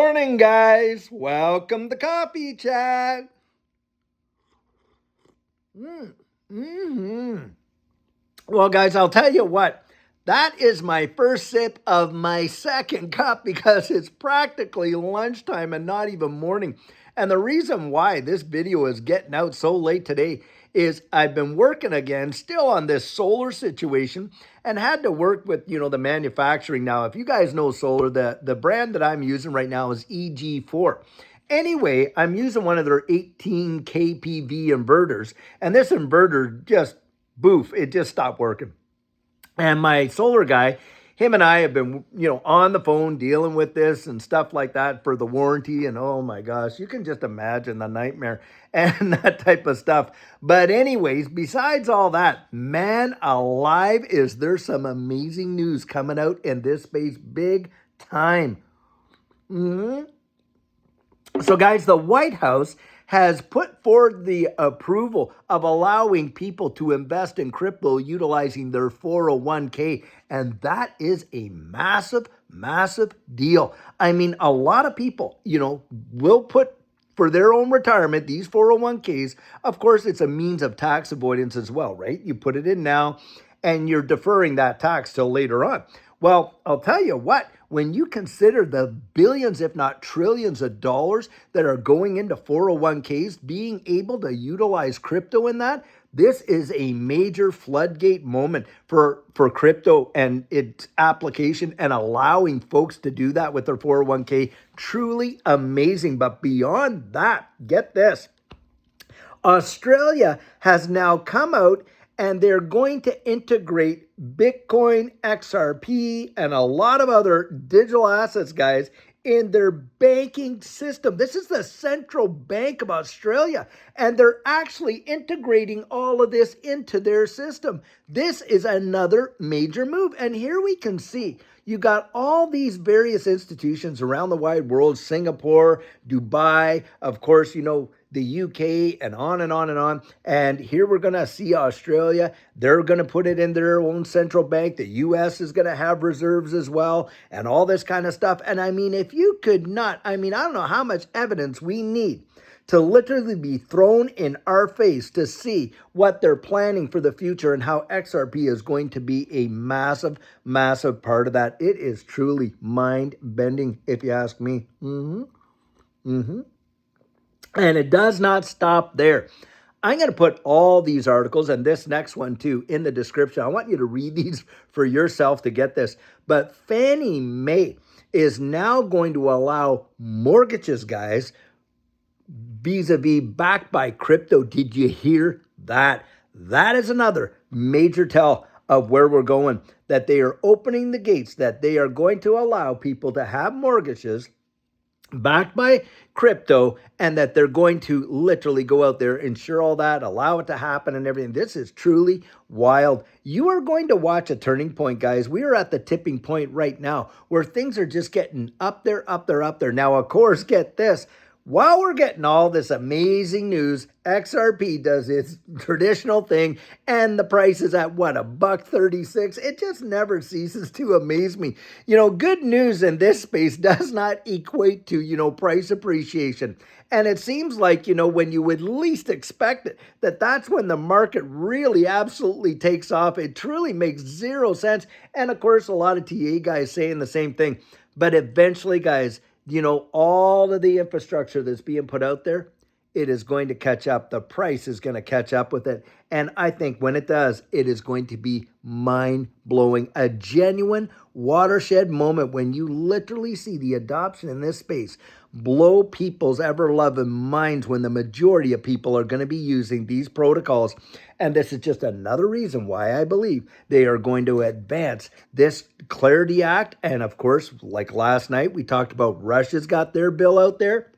morning, guys. Welcome to Coffee Chat. Well, guys, I'll tell you what. That is my first sip of my second cup because it's practically lunchtime and not even morning. And the reason why this video is getting out so late today is I've been working again still on this solar situation and had to work with, the manufacturing. Now, if you guys know solar, the brand that I'm using right now is EG4. Anyway, I'm using one of their 18 kPV inverters, and this inverter just boof, it just stopped working. And my solar guy, him and I have been, on the phone dealing with this and stuff like that for the warranty. And oh my gosh, you can just imagine the nightmare and that type of stuff. But anyways, besides all that, man alive, is there some amazing news coming out in this space big time. So guys, the White House has put forward the approval of allowing people to invest in crypto utilizing their 401k. And that is a massive, massive deal. I mean, a lot of people, will put for their own retirement, these 401ks. Of course, it's a means of tax avoidance as well, right? You put it in now and you're deferring that tax till later on. Well, I'll tell you what, when you consider the billions, if not trillions of dollars that are going into 401ks, being able to utilize crypto in that, this is a major floodgate moment for crypto and its application and allowing folks to do that with their 401k. Truly amazing. But beyond that, get this. Australia has now come out and they're going to integrate Bitcoin, XRP, and a lot of other digital assets, guys, in their banking system. This is the Central Bank of Australia, and they're actually integrating all of this into their system. This is another major move. And here we can see you got all these various institutions around the wide world, Singapore, Dubai, of course, the UK, and on and on and on. And here we're going to see Australia. They're going to put it in their own central bank. The US is going to have reserves as well and all this kind of stuff. And I mean, if you could not, I don't know how much evidence we need to literally be thrown in our face to see what they're planning for the future and how XRP is going to be a massive, massive part of that. It is truly mind-bending, if you ask me. And it does not stop there. I'm going to put all these articles and this next one too in the description. I want you to read these for yourself to get this. But Fannie Mae is now going to allow mortgages, guys, vis-a-vis backed by crypto. Did you hear that? That is another major tell of where we're going, that they are opening the gates, that they are going to allow people to have mortgages backed by crypto, and that they're going to literally go out there, insure all that, allow it to happen and everything. This is truly wild. You are going to watch a turning point, guys. We are at the tipping point right now where things are just getting up there, up there, up there. Now, of course, get this. While we're getting all this amazing news, XRP does its traditional thing, and the price is at what, $1.36? It just never ceases to amaze me. Good news in this space does not equate to, price appreciation. And it seems like, when you would least expect it, that's when the market really absolutely takes off. It truly makes zero sense. And of course, a lot of TA guys saying the same thing. But eventually, guys, all of the infrastructure that's being put out there, it is going to catch up. The price is going to catch up with it. And I think when it does, it is going to be mind-blowing. A genuine watershed moment when you literally see the adoption in this space blow people's ever-loving minds when the majority of people are going to be using these protocols. And this is just another reason why I believe they are going to advance this Clarity Act. And of course, like last night, we talked about Russia's got their bill out there.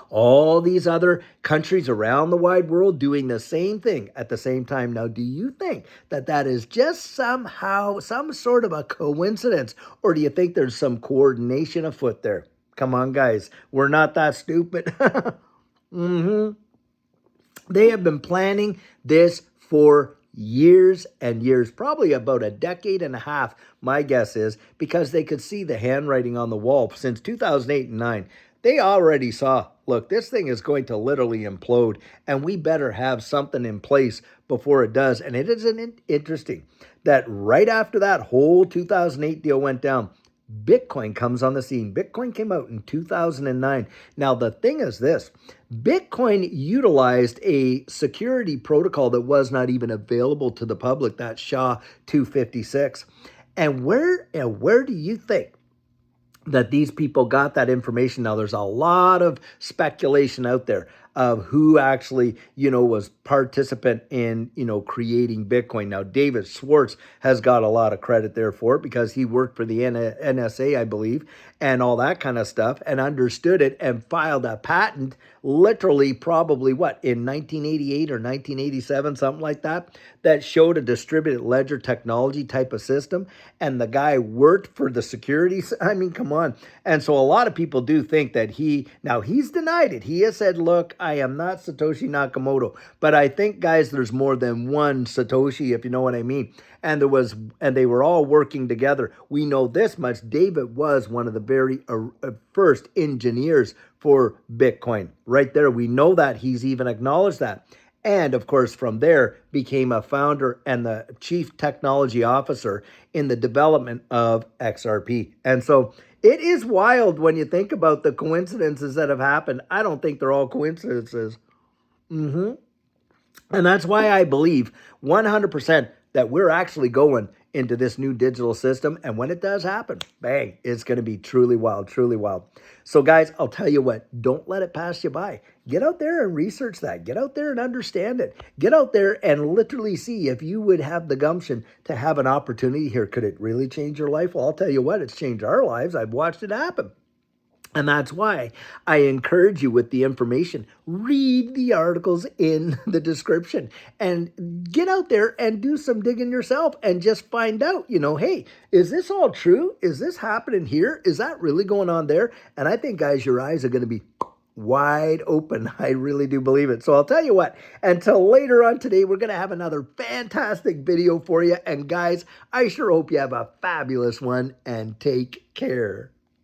All these other countries around the wide world doing the same thing at the same time. Now, do you think that is just somehow some sort of a coincidence? Or do you think there's some coordination afoot there? Come on, guys. We're not that stupid. They have been planning this for years and years, probably about a decade and a half, my guess is, because they could see the handwriting on the wall since 2008 and 9. They already saw, look, this thing is going to literally implode, and we better have something in place before it does. And it is interesting that right after that whole 2008 deal went down, Bitcoin comes on the scene. Bitcoin came out in 2009. Now, the thing is this, Bitcoin utilized a security protocol that was not even available to the public, that SHA-256. And where do you think that these people got that information? Now, there's a lot of speculation out there of who actually, was participant in, creating Bitcoin. Now, David Schwartz has got a lot of credit there for it because he worked for the NSA, I believe, and all that kind of stuff, and understood it and filed a patent literally probably in 1988 or 1987, something like that, that showed a distributed ledger technology type of system. And the guy worked for the securities. I mean, come on. And so a lot of people do think that he's denied it. He has said, look, I am not Satoshi Nakamoto. But I think, guys, there's more than one Satoshi, if you know what I mean. And they were all working together. We know this much. David was one of the very first engineers for Bitcoin. Right there, we know that. He's even acknowledged that. And of course, from there, became a founder and the chief technology officer in the development of XRP. And so it is wild when you think about the coincidences that have happened. I don't think they're all coincidences. And that's why I believe 100% that we're actually going into this new digital system. And when it does happen, bang, it's going to be truly wild, truly wild. So guys, I'll tell you what, don't let it pass you by. Get out there and research that. Get out there and understand it. Get out there and literally see if you would have the gumption to have an opportunity here. Could it really change your life? Well, I'll tell you what, it's changed our lives. I've watched it happen. And that's why I encourage you with the information. Read the articles in the description and get out there and do some digging yourself and just find out, hey, is this all true? Is this happening here? Is that really going on there? And I think, guys, your eyes are going to be wide open. I really do believe it. So I'll tell you what, until later on today, we're going to have another fantastic video for you. And guys, I sure hope you have a fabulous one and take care.